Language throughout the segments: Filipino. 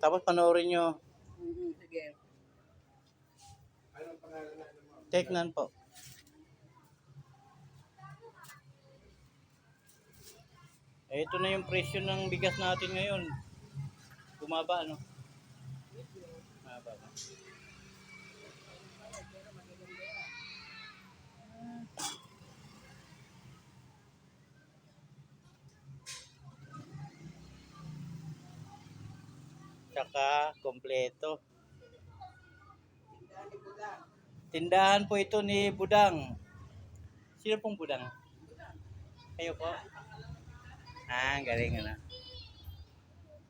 Tapos panoorin nyo. Sige. Teknan po. Ito na yung presyo ng bigas natin ngayon. Bumaba, ano? Bumaba ba? Tsaka kompleto. Tindahan po ito ni Budang. Sino pong Budang? Kayo po? Ah, galing na.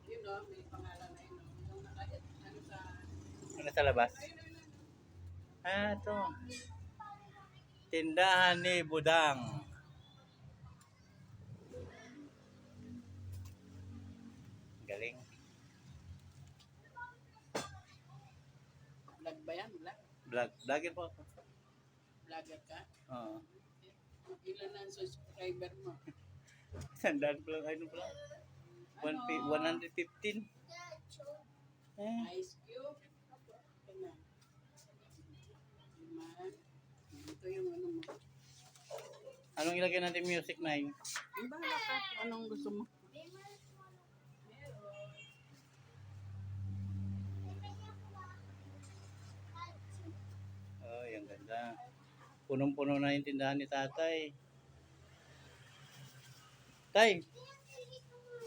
Yun o, may pangalan na yun. Ano sa labas? Ah, ito. Tindahan ni Budang. Galing. Vlog ba yan? Vlog? Vlogger po ako. Vlogger ka? Oo. Ilan na ang subscriber mo? Sandaan po lang. Ano po lang? 115. Ice Cube. Ano? Iman. Ito yung ano mo. Anong ilagay natin music na yun? Yung bahala ka. Anong gusto mo? Oh, yung ganda. Punong-puno na yung tindahan ni tatay. Tay,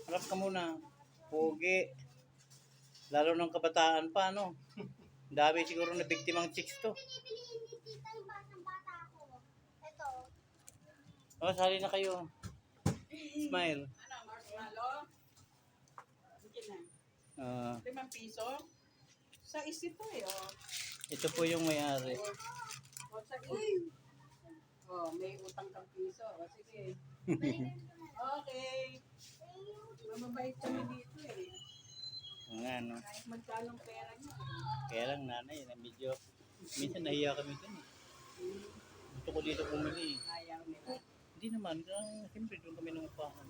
harap ka muna. Pogi. Lalo ng kabataan pa, no? Dami siguro na biktimang chicks to. Oh, sali na kayo. Smile. Ano, marshmallow? Sige na. 5 piso? Sa isip to eh, oh. Ito po yung may-ari. O, sa oh, may utang kang piso. O, sige. Okay. Mababait kami dito eh. Nga, no? Kahit magkanong pera niyo. Kaya lang, nanay, na medyo, minsan nahiya kami dun eh. Gusto ko dito bumili. Ayaw nila. Hindi naman, siyempre doon kami nangupahan.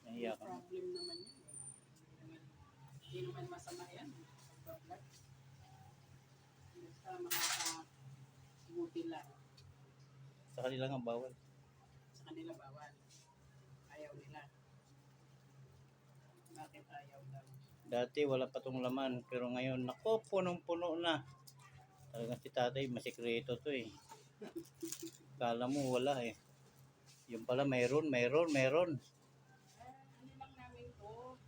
Nahiya kami. Problem naman yan eh. Hindi naman masama yan. Pag-vlog. Basta makakabuti lang. Sa kanila nga bawal. Sa kanila bawal. Ayaw nila. Bakit ayaw daw? Dati wala pa tong laman, pero ngayon, nako, punong-puno na. Talagang si tatay, masikreto to eh. Kala mo wala eh. Yung pala, mayroon. Ano lang namin to?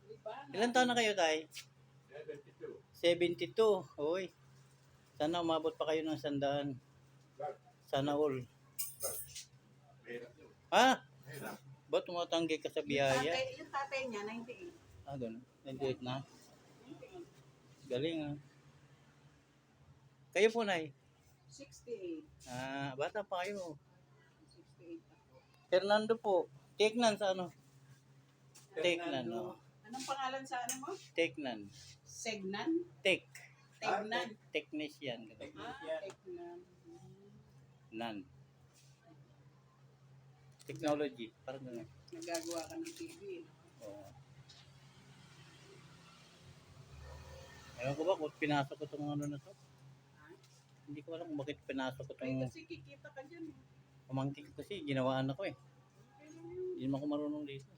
Di ba? Ilan taon na kayo, tay? 72. 72. Hoy. Sana umabot pa kayo ng 100. Sana all. Ha? Ba't tumatanggi ka sa biyaya? Yung tatay niya, 98. Ah, ganun. 98 na. 98. Galing ah. Kayo po, nay? 68. Ah, bata pa kayo. 68 ako. Fernando po. Teknan sa ano? Teknan, no? Anong pangalan sa ano mo? Teknan. Segnan? Tek. Tegnan. Technician. Tegnan. Nan. Technology. Parang gano'n. Nagagawa ka ng TV. Oo. Ewan ko ba kung pinasok ko itong ano na to? Ha? Hindi ko alam kung bakit pinasok ko Ay, itong kasi kikita ka dyan. pamangkin ko kasi ginawaan ako eh. Okay lang yun. Hindi naman ako marunong dito.